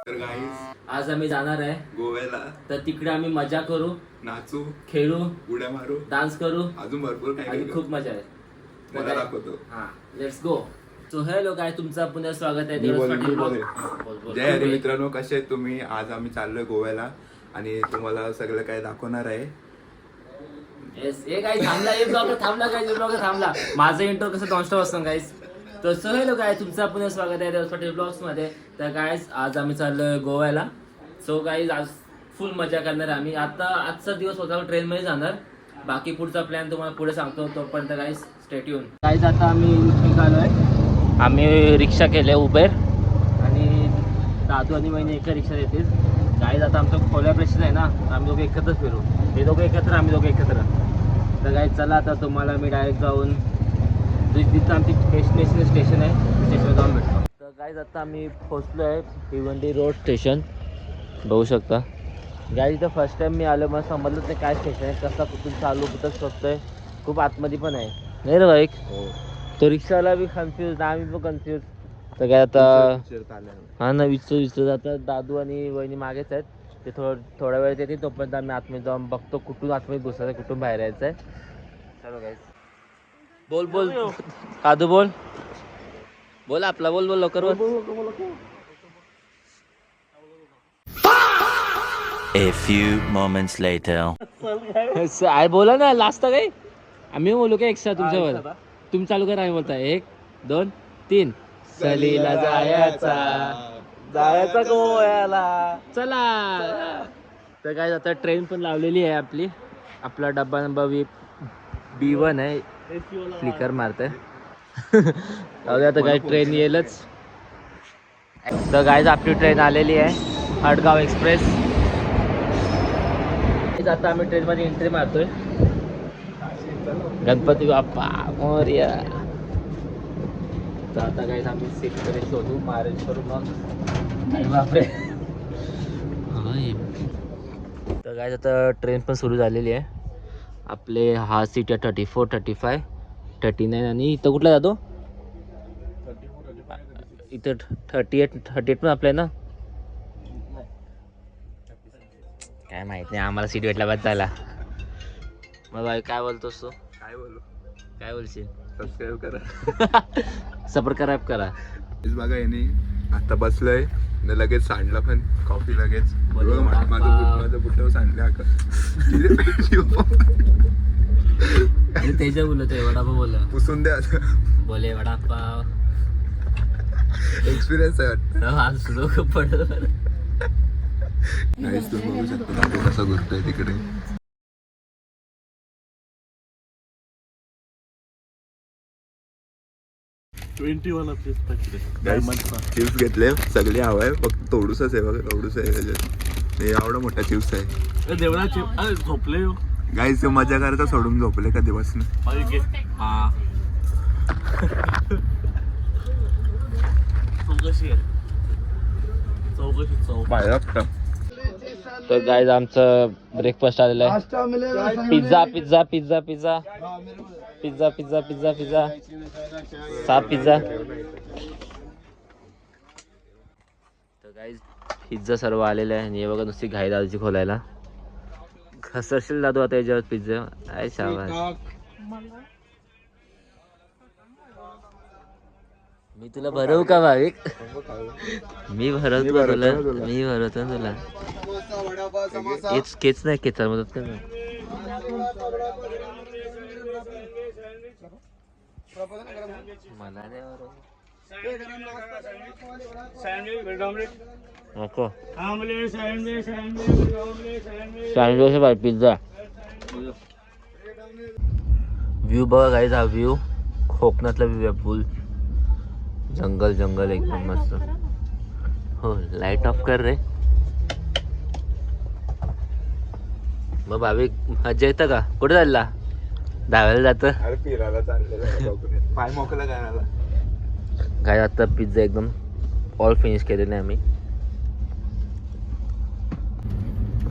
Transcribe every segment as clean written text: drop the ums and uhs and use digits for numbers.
तर गाईस आज आम्ही जाणार आहे गोव्याला. तर तिकडे आम्ही मजा करू, नाचू, खेळू, उड्या मारू, डान्स करू अजून भरपूर काही आणि करू. खूप मजा आहे. मला दाखवतो. हा, लेट्स गो. सो हॅलो गाय, तुमचं पुन्हा स्वागत आहे मी दिवस बोल- पाटील मी ब्लॉग. बोलेन. बोल, बोल. जय हरी मित्रांनो, कसे आहेत तुम्ही? आज आम्ही चाललोय गोव्याला आणि तुम्हाला सगळं काय दाखवणार आहे. Yes, ए गाय थांबला, एक ब्लॉग थांबला, गाय ब्लॉग थांबला. माझं इंट्रो कसं नॉनस्टॉप असतं गाईस. तर सो हॅलो गाय, तुमचं पुन्हा स्वागत आहे दिवस पाटील ब्लॉग्स मध्ये. तर गायस आज आम्ही चाललोय गोव्याला. सो गाईज आज फुल मजा करणार आहे आम्ही. आजचा दिवस होता ट्रेन मध्ये जाणार. बाकी पुढचा प्लॅन तुम्हाला पुढे सांगतो. तोपर्यंत गाईज स्टे ट्यून. गाईज आता आम्ही निघालोय. आम्ही रिक्षा केले उबेर आणि दादू आणि वहिनी एका रिक्षा येतील. गाईज आता आमचं कोलॅबरेशन आहे ना, आम्ही दोघे एकत्र फिरू. हे दोघे एकत्र, आम्ही दोघे एकत्र. तर गाईज चला आता तुम्हाला मी डायरेक्ट जाऊन जिथं आमची स्टेशन आहे स्टेशनवर जाऊन भेटतो. तर गाईज आता आम्ही पोहोचलो आहे भिवंडी रोड स्टेशन. बघू शकता गाईज. इथं फर्स्ट टाइम मी आलो, मला समजलंच नाही काय स्टेशन आहे, कसा कुठून चालू कुठं शोधतोय. खूप आतमध्ये पण आहे नाही रे बाईक. तो रिक्षावाला बी कन्फ्यूज, आम्ही पण कन्फ्यूज. तर काय आता हा ना, विचार आता दादू आणि वहिनी मागेच आहेत. ते थोड्या वेळ येते, तोपर्यंत आम्ही आतमध्ये जाऊन बघतो कुठून आतमध्ये घुसायचं, कुठून बाहेर यायचं आहे. चलो गाईज. बोल बोल दादू, बोल बोल आपला, बोल बोल लवकर बोल. A few moments later. I बोला ना, लास्ट काय आम्ही बोलू का एक्स्ट्रा तुमच्यावर? तुम्ही चालू करा, आम्ही बोलताय 1 2 3. सलीला जायचा गोव्याला चला. तर काय आता ट्रेन पण लावलेली आहे आपली. आपला डब्बा नंबर B1 आहे. फ्लिकर मारतंय. आता काय ट्रेन येईलच. तर गाईज आपली ट्रेन आलेली आहे, हडगाव एक्सप्रेस. आता आम्ही ट्रेन मध्ये एंट्री मारतोय. गणपती बाप्पा मोरया. तर आता काय आम्ही सीट कडे शोधू, मारेज करू मग. बापरे. तर काय आता ट्रेन पण सुरू झालेली आहे. आपले हा सीट आहे 34, 35, 39 आणि इथं कुठला जातो? इथं 38 पण आपलं आहे ना. काय माहित नाही आम्हाला, सीट भेटला बाद झाला. मग बाई काय बोलतोस तू? काय बोलू? काय बोलशील? सबस्क्राईब करा. सबस्क्राईब करा. हेच बघा, यांनी आता बसलंय न लगेच सांडला पण कॉफी लगेच. बोले माझं बुट्टं सांडलं अगं. आणि तेजा बोलतोय वडापाव बोला. पुसून द्या. बोले वडापाव. एक्सपिरियन्स आहे वाटतं. आज लोक पडत. नाहीच तुम्ही बघू शकता तो कसा घुसतोय तिकडे. चिप्स घेतले सगळे हवं आहे, फक्त थोडूसच आहे बघा, थोडूस आहे त्याच्यात. हे एवढा मोठा चिप्स आहे. झोपले गाईस मजा करता सोडून झोपले कधीपासून. तर गाईज आमचं ब्रेकफास्ट आलेलं आहे. Pizza pizza pizza pizza pizza pizza pizza pizza 7 pizza. तर गाईज पिझ्झा सर्व आलेलं आहे आणि हे बघा नुसती घाई दादूची खोलायला. घसरशील दादू आता याच्यावर पिझ्झा. काय शाबास. मी तुला भरवू का भाविक? मी भरवतो तुला, मी भरवतो तुला. केच नाही, केचा मदत कर ना. मला नाही नको. सँडविच भाई पिझ्झा. व्ह्यू बघा गाईज, हा व्ह्यू कोकणातला व्ह्यू आहे. फुल जंगल जंगल एकदम मस्त. हो, लाईट ऑफ कर रे. मग भाविक मजा येतं का? कुठे चालला? धावायला जातं. अरे फिरायला चाललेलं पाय मोकला गाण्याला. काय आता पिझ्झा एकदम ऑल फिनिश केलेलं आहे आम्ही.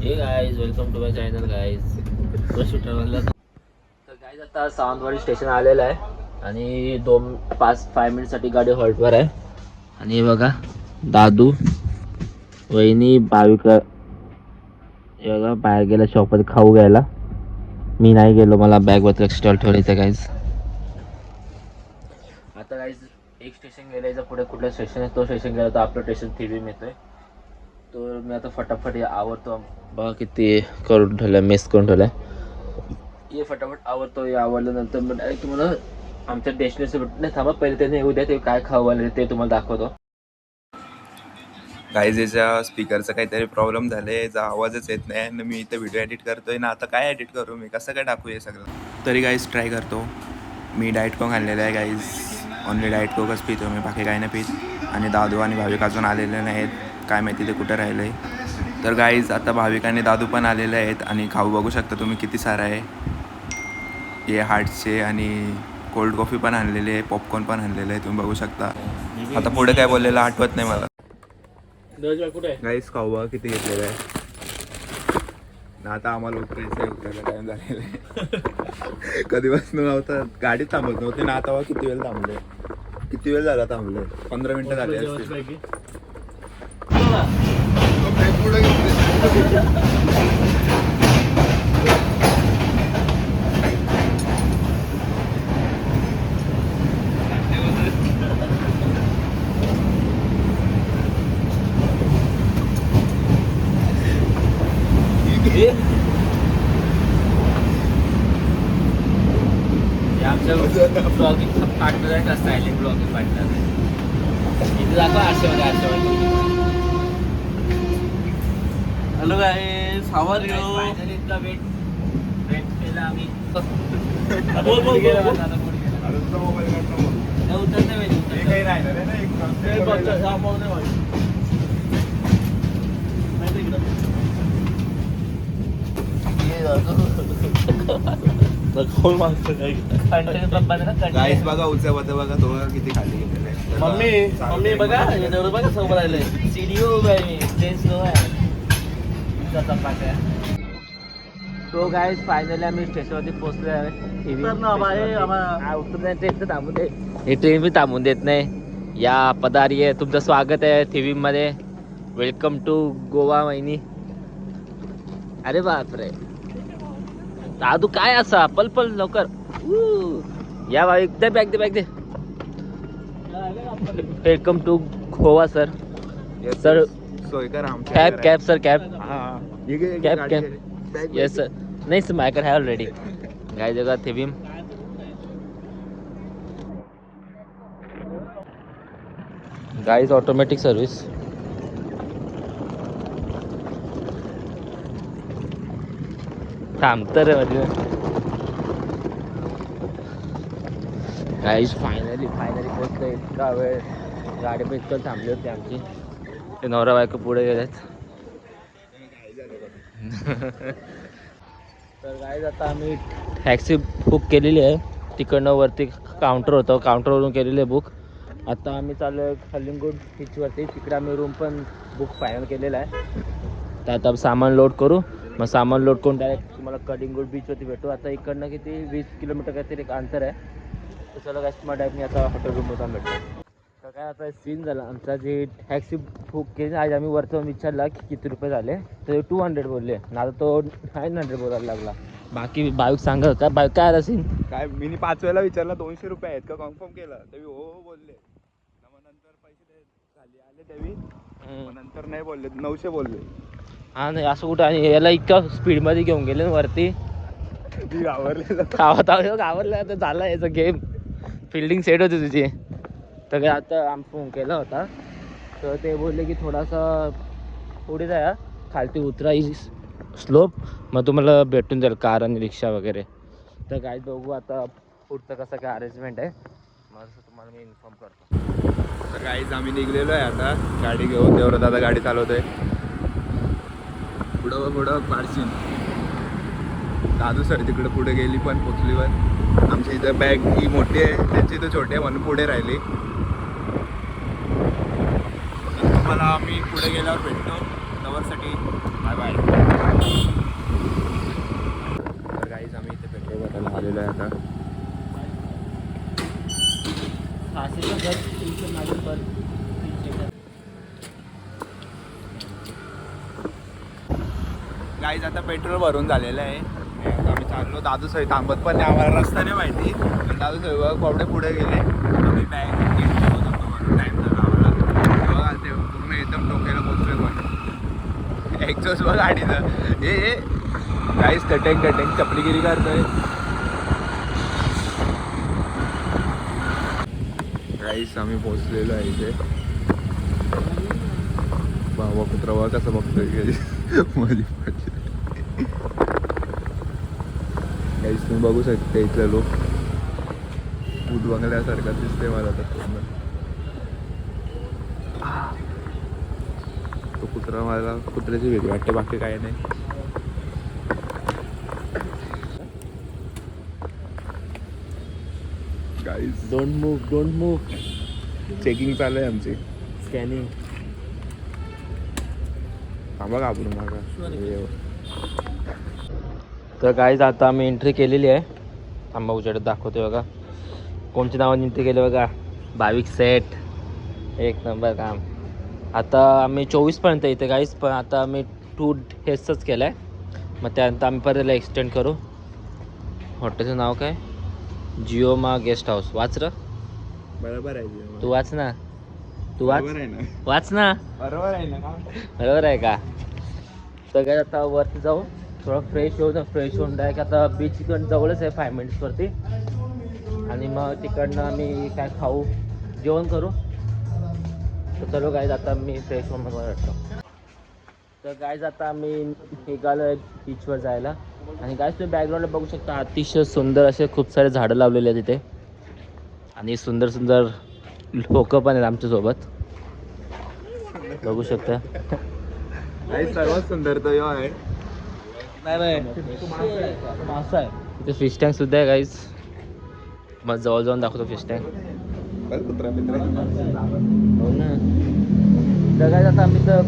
Hey guys, welcome to my channel guys. तर गाईज आता सावंतवाडी स्टेशन आलेलं आहे आणि 5 मिनिटसाठी गाडी हॉल्टवर आहे. आणि बघा दादू वहिनी भाविका बघा बाहेर गेला शॉपमध्ये खाऊ घ्यायला. मी नाही गेलो, मला बॅगवर स्टॉल ठेवायचा गाईज. आता गाईज एक स्टेशन गेल्याचं पुढे कुठलं स्टेशन आहे तो स्टेशन गेला तर आपलं स्टेशन थिबीम येतोय. तर मी आता फटाफट आवरतो. बघा किती करून ठेवलं, मेस करून ठेवलं. ये फटाफट आवरतो. हे आवरल्यानंतर मग डायरेक्ट तुम्हाला आमच्या डेस्टिनेशन भेटून नाही. थांबा पहिले त्यांनी येऊ द्या, ते काय खाऊ आले ते तुम्हाला दाखवतो. गाईज याच्या स्पीकरचा काहीतरी प्रॉब्लेम झाले, याचा आवाजच येत नाही आणि मी इथं व्हिडिओ एडिट करतोय ना. आता काय एडिट करू मी, कसं काय टाकू हे सगळं. तरी गाईज ट्राय करतो. मी डाएट कोक आणलेलं आहे गाईज. ओनली डाएट कोकच पितो मी, बाकी काही नाही पित. आणि दादू आणि भाविक अजून आलेले नाहीत, काय माहिती ते कुठं राहिलं आहे. तर गाईज आता भाविक आणि दादू पण आलेले आहेत आणि खाऊ बघू शकता तुम्ही किती सारं आहे. हे हार्टचे आणि कोल्ड कॉफी पण आणलेली आहे, पॉपकॉर्न पण आणलेलं आहे, तुम्ही बघू शकता. आता पुढे काय बोललेलं आठवत नाही मला. गाईस खाऊ बघा किती घेतलेलं आहे ना. आता आम्हाला उतरायला टाइम झालेला आहे. कधीपासून नव्हता, गाडी थांबत नव्हती ना. आता किती वेळ थांबले, किती वेळ झाला थांबले, 15 मिनिटं झाले असते. आमच्या ब्लॉगिंग पार्टनर आहे का, सायलेंट ब्लॉगिंग पार्टनर. इथे दाखवा आरशामध्ये, आरशामध्ये. Hello guys, how are you? Finally इतका वेट केला आम्ही. बोल बोल बोल. उतरते वेळ गाईस बघा उंच बघा तो किती खाली गेलेलं आहे. मम्मी मम्मी बघा एवढं बघा समोर राहिलंय. सीडीओ स्लो आहे. तो गाईस फायनली आम्ही स्टेशनवरती पोहोचलो आहे. उतरत ट्रेन तर थांबून दे, ही ट्रेन बी थांबून देत नाही. या पदारी आहे, तुमचं स्वागत आहे थिवीम मध्ये. वेलकम टू गोवा वहिनी. अरे बापरे दादू काय असा पल पल लवकर. या भाई दे बॅग दे, बॅग दे. Welcome to Goa sir. Sir सोयकर cab cab sir cab cab cab. Yes sir. नाही सर माझ्याकडे आहे ऑलरेडी. काय जगा थिबीम. Guys automatic service. थांबतं रे मध्ये. गाईज फायनली पोहोचलो. इतका वेळ गाडी पण इतकं थांबली होती आमची. ते नवरा बायको पुढे गेलेत. तर गाईज आता आम्ही टॅक्सी बुक केलेली आहे. तिकडनं वरती काउंटर होतं, काउंटरवरून केलेली आहे बुक. आता आम्ही चाललो आहे कलिंगूट बीचवरती. तिकडे आम्ही रूम पण बुक फायनल केलेला आहे. तर आता सामान लोड करू, मग सामान लोड करून डायरेक्ट तुम्हाला कलिंगूट बीचवरती भेटू. आता इकडनं किती 20 किलोमीटर काहीतरी एक अंतर आहे. तर चला गाईज तुम्हाला डायरेक्ट मी आता हॉटेल रूमवर जाऊन भेटतो. तर काय आता सीन झाला आमचा. जे टॅक्सी बुक केली आज आम्ही वरचं विचारला की किती रुपये झाले, तर 200 बोलले. आता तो 900 बोलायला लागला. बाकी बाईक सांगा काय बाईक काय आला सीन. काय मी 5 वेळेला विचारला 200 रुपये आहेत का कन्फर्म केलं, तेव्हा हो बोलले. मग नंतर पैसे झाले आले तेव्हा, नंतर नाही बोलले, 900 बोलले. हा नाही असं कुठं. आणि याला इतक्या स्पीडमध्ये घेऊन गेले वरती. घाबरलेलं. घाबरला तर झाला याचा गेम. फिल्डिंग सेट होती तुझी. तर काय आता आम्ही फोन केला होता, तर ते बोलले की थोडासा पुढे जाया, खालती उतरा स्लोप, मग तुम्हाला भेटून जाईल कार आणि रिक्षा वगैरे. तर काय बघू आता पुढचं कसं काय अरेंजमेंट आहे, मग तुम्हाला मी इन्फॉर्म करतो. तर गाईज आम्ही निघलेलो आहे आता गाडी घेऊन. देवरात आता गाडी चालवतोय. पुढं पारशीन दादू सर तिकडं पुढे गेली पण पोचलीवर. आमच्या इथं बॅग ही मोठी आहे, त्यांची इथं छोटी आहे म्हणून पुढे राहिली. तुम्हाला आम्ही पुढे गेल्यावर भेटतो. तवरसाठी बाय बाय. तर गाईज आम्ही इथे पेट्रोल टाकायला आलेलो आहे आता. गाईज आता पेट्रोल भरून झालेलं आहे. आता आम्ही चाललो. दादू साहेब थांबत पण नाही, आम्हाला रस्ता नाही माहिती. पण दादू साहेब कोवडे पुढे गेले. आम्ही बॅग टाईम झाला आम्हाला. तेव्हा ते पूर्ण एकदम डोक्याला पोचले पण एक्झॉस्ट बघ गाडीचं. हे गाईज कटेंग चपलीगिरी करतोय. गाईज आम्ही पोचलेलो आहे इथे. बाबा कुत्रा बघा कसं बघतोय मध्ये काहीच तुम्ही बघू शकता. इथलं लोक भूत बंगल्यासारखा दिसते मला तर पूर्ण. तो कुत्रा मला कुत्र्याची भीती वाटते, बाकी काही नाही. Guys don't move. चेकिंग चालू आहे आमची. स्कॅनिंग. थांबा का आपण मागा. तर गाईज आता आम्ही एंट्री केलेली आहे. थांबा उजेडात दाखवते बघा. कोणच्या नावाने एंट्री केली बघा. भाविक सेट. एक नंबर काम. आता आम्ही 24पर्यंत इथे गाईज, पण आता आम्ही 2 डेजच केलं आहे. मग त्यानंतर आम्ही परत एक्सटेंड करू. हॉटेलचं नाव काय? जिओमा गेस्ट हाऊस. वाच र. बरोबर आहे. तू वाच ना. तू वाच. बरोबर आहे ना. वाच ना. बरोबर आहे ना. बरोबर आहे का? तर काय आता वरती जाऊ, थोडं फ्रेश होऊन डायरेक्ट आता बीच इकडं जवळच आहे 5 मिनिट्सवरती. आणि मग तिकडनं आम्ही काय खाऊ, जेवण करू. तर चलो गाईज आता मी फ्रेश होऊन मग वाटतो. तर गाईज आता आम्ही निघालो आहे बीचवर जायला. आणि गाईज तुम्ही बॅकग्राऊंडला बघू शकता अतिशय सुंदर असे खूप सारे झाडं लावलेले आहेत तिथे. आणि सुंदर लोकं पण आहेत आमच्यासोबत, बघू शकता. सर्वात सुंदर तो आहे. नाही मासा आहे इथे. फिश टँक सुद्धा आहे गाईज. मग जवळ जाऊन दाखवतो फिश टँक. कुत्रा हो ना. तर गाईज आता आम्ही तर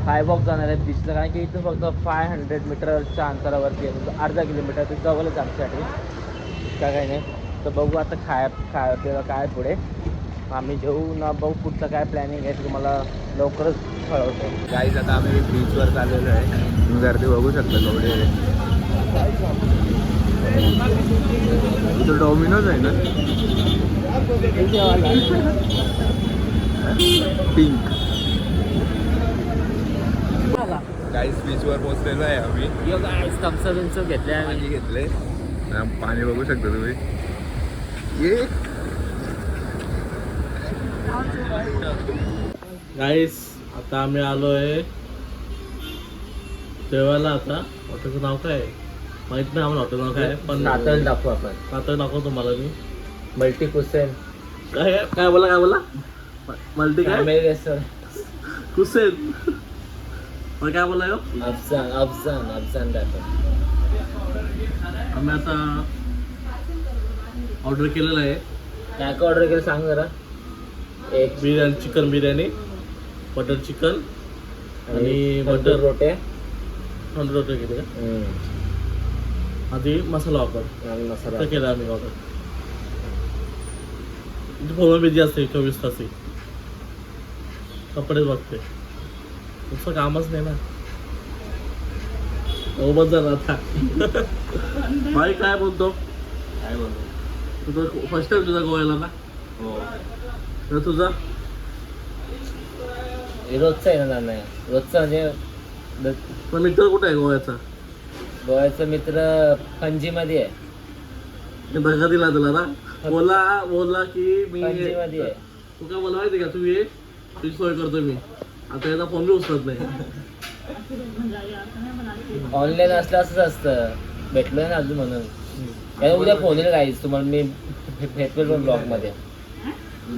हाय वॉक जाणार आहे बीचला, कारण की इथं फक्त 500 मीटरच्या अंतरावरती आहे. म्हणजे अर्धा किलोमीटर ते जवळच आमच्यासाठी. इतका काही नाही. तर बघू आता खायला काय पुढे. आम्ही जेऊ ना बघू पुढचं काय प्लॅनिंग आहे ते तुम्हाला लवकरच कळवतो. गाईज आता आम्ही बीचवर चाललेलो आहे. तुम्ही गर्दी बघू शकता केवढे. इथं डॉमिनोज आहे ना. पिंक. गाईज बीचवर पोहोचलेलो आहे आम्ही. थम्सअप घेतले आम्ही. पाणी घेतले. पाणी बघू शकता तुम्ही. ये गाईस आता आम्ही आलोय जेवायला. आता हॉटेलचं नाव काय आहे माहित नाही आम्हाला. हॉटेल नाव काय आहे पण नातळ दाखवू आपण. नातळ दाखव तुम्हाला मी. मल्टी कुसेन. काय काय बोला मल्टी काय कुसेन. मग काय बोला अफजान दाखव. आम्ही आता ऑर्डर केलेलं आहे. काय काय ऑर्डर केलं सांग जरा. एक biryani, chicken biryani, butter chicken आणि बटर रोटे. रोटे केले का. आधी मसाला वापर आणि मसाला केला आम्ही ऑर्डर. फोन बिझी असते 24 तास. कपडेच बघते, तुमचं कामच नाही ना. बस झालं आता. भाई काय बोलतो. तुझं फर्स्ट टाइम तुझा गोव्याला ना. तर तुझा रोजचा आहे ना. नाही रोजचा म्हणजे पण मित्र कुठे आहे गोव्याचा. गोव्याचा मित्र पणजीमध्ये आहे. धक्का दिला तुला ना. बोला की मी पणजीमध्ये आहे. तू काय मला माहिती का, तू ये तुझी सोय करतो मी. आता याचा फोन बी उचलत नाही. ऑनलाईन असलं असंच असतं. भेटलोय ना अजून म्हणून. उद्या फोन येईल गाईज तुम्हाला. मी भेटलो पण ब्लॉगमध्ये.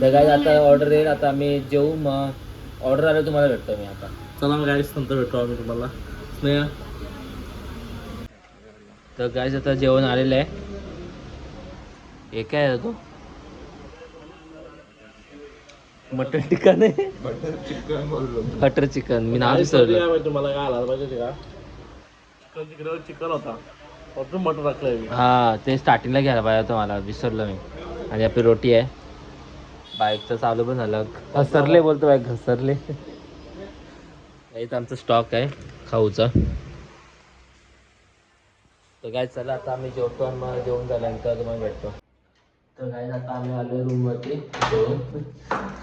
तर गाईज आता ऑर्डर येईल. आता आम्ही जेऊ. मग ऑर्डर आलं तुम्हाला भेटतो मी आता. चला मग गाईस नंतर भेटतो आम्ही तुम्हाला. स्नेहा. तर गाईज आता जेवण आलेलं आहे. हे काय आहे तो. मटन टिक्का नाही, बटर चिकन बोललो. Butter chicken. मी नाव विसरलो. तुम्हाला काय आला पाहिजे का. चिकन तिकडे चिकन होता. अजून मटन टाकलंय मी. हां ते स्टार्टिंगला घ्यायला पाहिजे होतं मला. विसरलो मी. आणि आपली रोटी आहे. बाईकचं चालू पण झालं. घसरले बोलतो बाईक घसरले. इथं आमचा स्टॉक आहे खाऊचा. तर काय चला आता आम्ही जेवतो आणि मग जेवून झाल्यानंतर तुम्हाला भेटतो. तर काय आता आम्ही आलो रूमवरती जेवून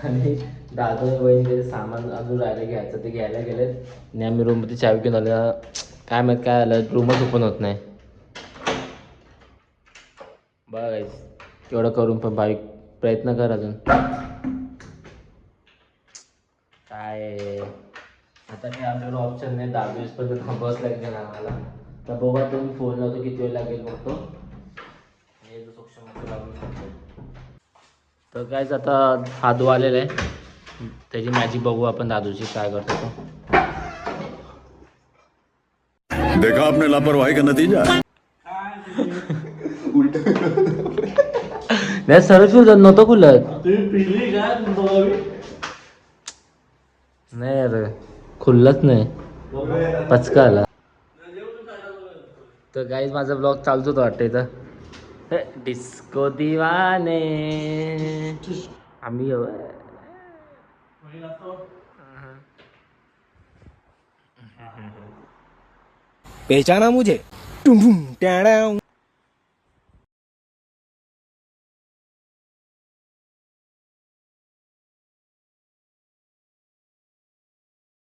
आणि दादा वहिनी सामान अजून राहिलं घ्यायचं ते घ्यायला गेलेत आणि आम्ही रूमवरती चावी घेऊन आलो. काय माहीत काय आलं रूमच ओपन होत नाही. बघा गाईस एवढं करून पण भाई प्रयत्न कर अजून. काय आता काय आपल्याला ऑप्शन नाही 10-20 पर्यंत थांबावंच लागेल आम्हाला. तर बघा तुम्ही फोन लावतो किती वेळ लागेल बघतो. तर कायच आता हादू आलेला आहे त्याची मॅजिक बघू आपण दादूची काय करतो तो. देखा आपने लापरवाही का नतीजा. नाही सरळ फिरत नव्हतं खुलत. तुम्ही पिली काय दोघांनी? नाही अरे खुललंच नाही पचका आला. तर गाईज माझा ब्लॉग चालूच होता वाटतं इथं. डिस्को दिवाने आम्ही पहचाना मुझे?